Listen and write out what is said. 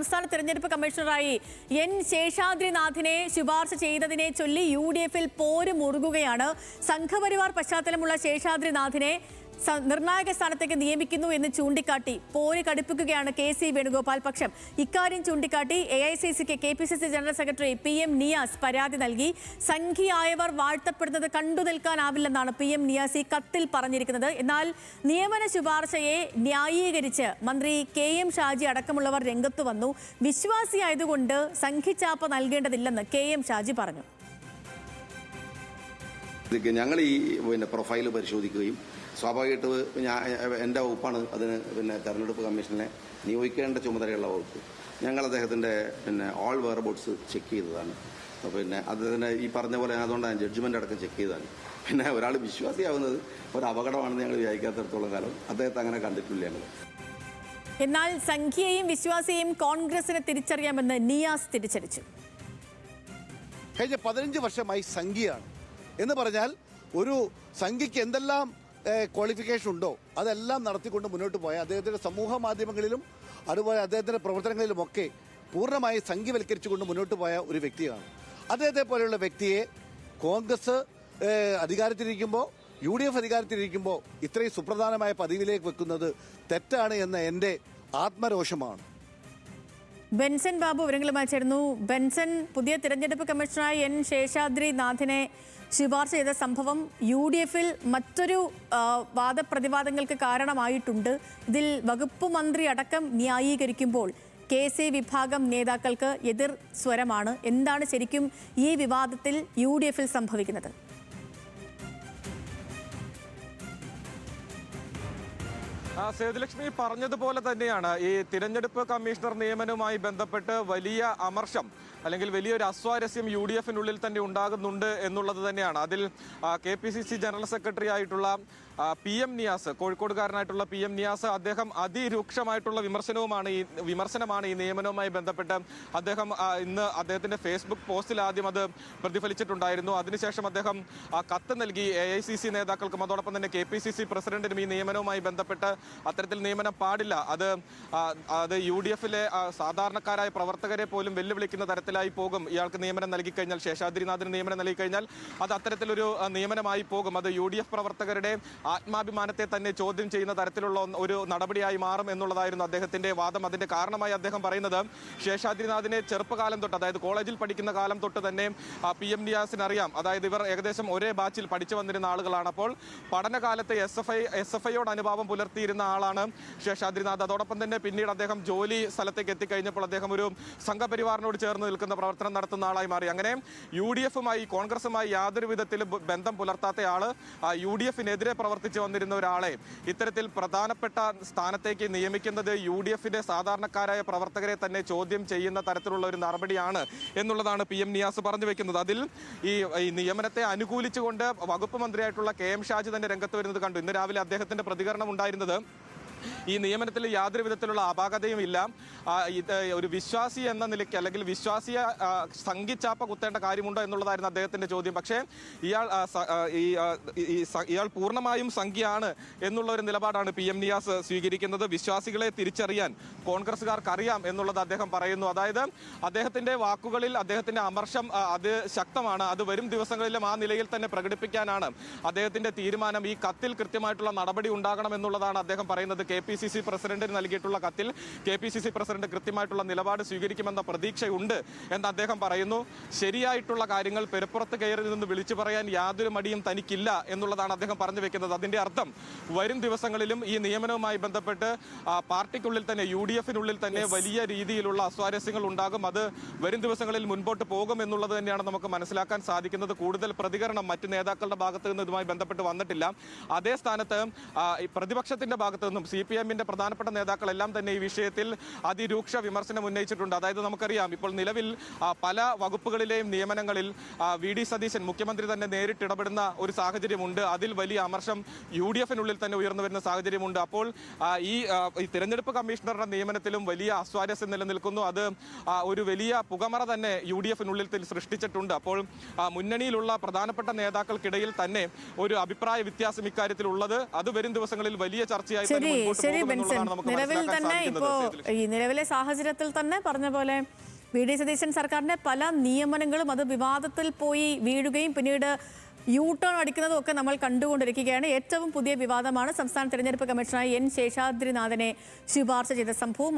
സംസ്ഥാന തെരഞ്ഞെടുപ്പ് കമ്മീഷണറായി എൻ ശേഷാദ്രിനാഥിനെ ശുപാർശ ചെയ്തതിനെ ചൊല്ലി UDF-ൽ പോര് മുറുകുകയാണ്. സംഘപരിവാർ പശ്ചാത്തലമുള്ള ശേഷാദ്രിനാഥിനെ നിർണായക സ്ഥാനത്തേക്ക് നിയമിക്കുന്നു എന്ന് ചൂണ്ടിക്കാട്ടി പോര് കടുപ്പിക്കുകയാണ് KC വേണുഗോപാൽ പക്ഷം. ഇക്കാര്യം ചൂണ്ടിക്കാട്ടി AICC-ക്ക് KPCC general secretary PM Niyas പരാതി നൽകി. സംഘിയായവർ വാഴ്ത്തപ്പെടുന്നത് കണ്ടു നിൽക്കാനാവില്ലെന്നാണ് PM നിയാസ് ഈ കത്തിൽ പറഞ്ഞിരിക്കുന്നത്. എന്നാൽ നിയമന ശുപാർശയെ ന്യായീകരിച്ച് മന്ത്രി KM ഷാജി അടക്കമുള്ളവർ രംഗത്തു വന്നു. വിശ്വാസിയായതുകൊണ്ട് സംഘിച്ചാപ്പ നൽകേണ്ടതില്ലെന്ന് KM ഷാജി പറഞ്ഞു. ഞങ്ങൾ ഈ പ്രൊഫൈൽ പരിശോധിക്കുകയും സ്വാഭാവികമായിട്ട് എൻ്റെ വകുപ്പാണ് അതിന് തെരഞ്ഞെടുപ്പ് കമ്മീഷനെ നിയോഗിക്കേണ്ട ചുമതലയുള്ള വകുപ്പ്. ഞങ്ങൾ അദ്ദേഹത്തിൻ്റെ ഓൾ വെയർബോട്ട്സ് ചെക്ക് ചെയ്തതാണ്. അദ്ദേഹത്തിന് ഈ പറഞ്ഞ പോലെ അതുകൊണ്ടാണ് ജഡ്ജ്മെൻ്റ് അടക്കം ചെക്ക് ചെയ്തതാണ്. ഒരാൾ വിശ്വാസിയാവുന്നത് ഒരു അപകടമാണെന്ന് ഞങ്ങൾ വിചാരിക്കാത്തടത്തോളം കാലം അദ്ദേഹത്തെ അങ്ങനെ കണ്ടിട്ടില്ല ഞങ്ങൾ. എന്നാൽ സംഖ്യയെയും വിശ്വാസിയെയും കോൺഗ്രസിനെ തിരിച്ചറിയാമെന്ന് നിയാസ് തിരിച്ചടിച്ചു. കഴിഞ്ഞ 15 വർഷമായി സംഖ്യയാണ് എന്ന് പറഞ്ഞാൽ ഒരു സംഖ്യയ്ക്ക് എന്തെല്ലാം ക്വാളിഫിക്കേഷൻ ഉണ്ടോ അതെല്ലാം നടത്തിക്കൊണ്ട് മുന്നോട്ട് പോയ അദ്ദേഹത്തിന്റെ സമൂഹ മാധ്യമങ്ങളിലും അതുപോലെ അദ്ദേഹത്തിന്റെ പ്രവർത്തനങ്ങളിലുമൊക്കെ പൂർണ്ണമായി സംഖ്യവൽക്കരിച്ചുകൊണ്ട് മുന്നോട്ട് പോയ ഒരു വ്യക്തിയാണ്. അദ്ദേഹത്തെ പോലെയുള്ള വ്യക്തിയെ കോൺഗ്രസ് അധികാരത്തിലിരിക്കുമ്പോൾ UDF അധികാരത്തിലിരിക്കുമ്പോൾ ഇത്രയും സുപ്രധാനമായ പദവിയിലേക്ക് വെക്കുന്നത് തെറ്റാണ് എന്ന എൻ്റെ ആത്മരോഷമാണ്. ബെൻസൺ ബാബു വിവരങ്ങളുമായി ചേർന്നു. ബെൻസൺ, പുതിയ തിരഞ്ഞെടുപ്പ് കമ്മീഷണറായി എൻ ശേഷാദ്രിനാഥിനെ ശുപാർശ ചെയ്ത സംഭവം UDF-ൽ മറ്റൊരു വാദപ്രതിവാദങ്ങൾക്ക് കാരണമായിട്ടുണ്ട്. ഇതിൽ വകുപ്പ് മന്ത്രി അടക്കം ന്യായീകരിക്കുമ്പോൾ KC വിഭാഗം നേതാക്കൾക്ക് എതിർ സ്വരമാണ്. എന്താണ് ശരിക്കും ഈ വിവാദത്തിൽ UDF-ൽ സംഭവിക്കുന്നത്? സേതുലക്ഷ്മി പറഞ്ഞതുപോലെ തന്നെയാണ് ഈ തിരഞ്ഞെടുപ്പ് കമ്മീഷണർ നിയമനവുമായി ബന്ധപ്പെട്ട് വലിയ അമർഷം അല്ലെങ്കിൽ വലിയൊരു അസ്വാരസ്യം UDF-നുള്ളിൽ തന്നെ ഉണ്ടാകുന്നുണ്ട് എന്നുള്ളത് തന്നെയാണ്. അതിൽ KPCC ജനറൽ സെക്രട്ടറി ആയിട്ടുള്ള PM നിയാസ്, കോഴിക്കോടുകാരനായിട്ടുള്ള PM നിയാസ്, അദ്ദേഹം അതിരൂക്ഷമായിട്ടുള്ള വിമർശനമാണ് ഈ നിയമനവുമായി ബന്ധപ്പെട്ട് അദ്ദേഹം ഇന്ന് അദ്ദേഹത്തിന്റെ ഫേസ്ബുക്ക് പോസ്റ്റിൽ ആദ്യം അത് പ്രതിഫലിച്ചിട്ടുണ്ടായിരുന്നു. അതിനുശേഷം അദ്ദേഹം കത്ത് നൽകി AICC നേതാക്കൾക്കും അതോടൊപ്പം തന്നെ KPCC പ്രസിഡന്റിനും ഈ നിയമനവുമായി ബന്ധപ്പെട്ട് അത്തരത്തിൽ നിയമനം പാടില്ല, അത് UDF-ലെ സാധാരണക്കാരായ പ്രവർത്തകരെ പോലും വെല്ലുവിളിക്കുന്ന തരത്തിലായി പോകും, ഇയാൾക്ക് നിയമനം നൽകിക്കഴിഞ്ഞാൽ, ശേഷാദ്രിനാഥിന് നിയമനം നൽകിക്കഴിഞ്ഞാൽ അത് അത്തരത്തിലൊരു നിയമനമായി പോകും, അത് UDF പ്രവർത്തകരുടെ ആത്മാഭിമാനത്തെ തന്നെ ചോദ്യം ചെയ്യുന്ന തരത്തിലുള്ള ഒരു നടപടിയായി മാറും എന്നുള്ളതായിരുന്നു അദ്ദേഹത്തിന്റെ വാദം. അതിന്റെ കാരണമായി അദ്ദേഹം പറയുന്നത് ശേഷാദ്രിനാഥിനെ ചെറുപ്പകാലം തൊട്ട്, അതായത് കോളേജിൽ പഠിക്കുന്ന കാലം തൊട്ട് തന്നെ PM നിയാസിന് അറിയാം. അതായത് ഇവർ ഏകദേശം ഒരേ ബാച്ചിൽ പഠിച്ചു വന്നിരുന്ന ആളുകളാണ്. അപ്പോൾ പഠനകാലത്ത് SFIയോട് അനുഭാവം പുലർത്തിയിരുന്ന ആളാണ് ശേഷാദ്രിനാഥ്. അതോടൊപ്പം തന്നെ പിന്നീട് അദ്ദേഹം ജോലി സ്ഥലത്തേക്ക് എത്തിക്കഴിഞ്ഞപ്പോൾ അദ്ദേഹം ഒരു സംഘപരിവാറിനോട് ചേർന്ന് നിൽക്കുന്ന പ്രവർത്തനം നടത്തുന്ന ആളായി മാറി. അങ്ങനെ UDF-മായി കോൺഗ്രസുമായി യാതൊരു വിധത്തിലും ബന്ധം പുലർത്താത്ത ആള് UDF-നെതിരെ പ്രവർത്തിച്ചു വന്നിരുന്ന ഒരാളെ ഇത്തരത്തിൽ പ്രധാനപ്പെട്ട സ്ഥാനത്തേക്ക് നിയമിക്കുന്നത് UDF-ന്റെ സാധാരണക്കാരായ പ്രവർത്തകരെ തന്നെ ചോദ്യം ചെയ്യുന്ന തരത്തിലുള്ള ഒരു നടപടിയാണ് എന്നുള്ളതാണ് PM നിയാസ് പറഞ്ഞു വെക്കുന്നത്. അതിൽ ഈ നിയമനത്തെ അനുകൂലിച്ചുകൊണ്ട് വകുപ്പ് മന്ത്രിയായിട്ടുള്ള KM ഷാജി തന്നെ രംഗത്ത് വരുന്നത് കണ്ടു. ഇന്ന് രാവിലെ അദ്ദേഹത്തിന്റെ പ്രതികരണം ഉണ്ടായിരുന്നത് ഈ നിയമനത്തിൽ യാതൊരു വിധത്തിലുള്ള അപാകതയും ഇല്ല, ഒരു വിശ്വാസി എന്ന നിലയ്ക്ക് അല്ലെങ്കിൽ വിശ്വാസിയെ സംഘിച്ചാപ്പ കുത്തേണ്ട കാര്യമുണ്ടോ എന്നുള്ളതായിരുന്നു അദ്ദേഹത്തിന്റെ ചോദ്യം. പക്ഷേ ഇയാൾ പൂർണ്ണമായും സംഖ്യയാണ് എന്നുള്ള ഒരു നിലപാടാണ് PM നിയാസ് സ്വീകരിക്കുന്നത്. വിശ്വാസികളെ തിരിച്ചറിയാൻ കോൺഗ്രസുകാർക്ക് അറിയാം എന്നുള്ളത് അദ്ദേഹം പറയുന്നു. അതായത് അദ്ദേഹത്തിന്റെ വാക്കുകളിൽ അദ്ദേഹത്തിന്റെ അമർഷം അത് ശക്തമാണ്. അത് വരും ദിവസങ്ങളിലും ആ നിലയിൽ തന്നെ പ്രകടിപ്പിക്കാനാണ് അദ്ദേഹത്തിന്റെ തീരുമാനം. ഈ കത്തിൽ കൃത്യമായിട്ടുള്ള നടപടി ഉണ്ടാകണം എന്നുള്ളതാണ് അദ്ദേഹം പറയുന്നത്. KPCC പ്രസിഡന്റിന് നൽകിയിട്ടുള്ള കത്തിൽ KPCC പ്രസിഡന്റ് കൃത്യമായിട്ടുള്ള നിലപാട് സ്വീകരിക്കുമെന്ന പ്രതീക്ഷയുണ്ട് എന്ന് അദ്ദേഹം പറയുന്നു. ശരിയായിട്ടുള്ള കാര്യങ്ങൾ പെരുപ്പുറത്ത് കയറി നിന്ന് വിളിച്ചു പറയാൻ യാതൊരു മടിയും തനിക്കില്ല എന്നുള്ളതാണ് അദ്ദേഹം പറഞ്ഞു വെക്കുന്നത്. അതിന്റെ അർത്ഥം വരും ദിവസങ്ങളിലും ഈ നിയമനവുമായി ബന്ധപ്പെട്ട് പാർട്ടിക്കുള്ളിൽ തന്നെ UDF-നുള്ളിൽ തന്നെ വലിയ രീതിയിലുള്ള അസ്വാരസ്യങ്ങൾ ഉണ്ടാകും. അത് വരും ദിവസങ്ങളിൽ മുൻപോട്ട് പോകും എന്നുള്ളത് തന്നെയാണ് നമുക്ക് മനസ്സിലാക്കാൻ സാധിക്കുന്നത്. കൂടുതൽ പ്രതികരണം മറ്റ് നേതാക്കളുടെ ഭാഗത്ത് നിന്ന് ഇതുമായി ബന്ധപ്പെട്ട് വന്നിട്ടില്ല. അതേ സ്ഥാനത്ത് പ്രതിപക്ഷത്തിന്റെ ഭാഗത്തു നിന്നും CPM-ന്റെ പ്രധാനപ്പെട്ട നേതാക്കളെല്ലാം തന്നെ ഈ വിഷയത്തിൽ അതിരൂക്ഷ വിമർശനം ഉന്നയിച്ചിട്ടുണ്ട്. അതായത് നമുക്കറിയാം, ഇപ്പോൾ നിലവിൽ പല വകുപ്പുകളിലെയും നിയമനങ്ങളിൽ VD സതീശൻ മുഖ്യമന്ത്രി തന്നെ നേരിട്ട് ഇടപെടുന്ന ഒരു സാഹചര്യമുണ്ട്. അതിൽ വലിയ അമർഷം UDF-നുള്ളിൽ തന്നെ ഉയർന്നു വരുന്ന സാഹചര്യമുണ്ട്. അപ്പോൾ ഈ തിരഞ്ഞെടുപ്പ് കമ്മീഷണറുടെ നിയമനത്തിലും വലിയ അസ്വാരസ്യം നിലനിൽക്കുന്നു. അത് ഒരു വലിയ പുകമറ തന്നെ UDF-നുള്ളിൽ സൃഷ്ടിച്ചിട്ടുണ്ട്. അപ്പോൾ മുന്നണിയിലുള്ള പ്രധാനപ്പെട്ട നേതാക്കൾക്കിടയിൽ തന്നെ ഒരു അഭിപ്രായ വ്യത്യാസം ഇക്കാര്യത്തിലുള്ളത് അത് വരും ദിവസങ്ങളിൽ വലിയ ചർച്ചയായി മുന്നോട്ട് ശരി ബെൻസൺ, പോകുമെന്നുള്ളതാണ് നമുക്ക് നിലവിൽ മനസ്സിലാക്കാൻ തന്നെ ഇപ്പോ സാധിക്കുന്നത്. ഈ നിലവിലെ സാഹചര്യത്തിൽ തന്നെ പറഞ്ഞ പോലെ വി.ഡി. സതീശൻ സർക്കാരിന്റെ പല നിയമനങ്ങളും അത് വിവാദത്തിൽ പോയി വീഴുകയും പിന്നീട് യു ടേൺ അടിക്കുന്നതും ഒക്കെ നമ്മൾ കണ്ടുകൊണ്ടിരിക്കുകയാണ്. ഏറ്റവും പുതിയ വിവാദമാണ് സംസ്ഥാന തെരഞ്ഞെടുപ്പ് കമ്മീഷണറായി എൻ ശേഷാദ്രിനാഥനെ ശുപാർശ ചെയ്ത സംഭവം.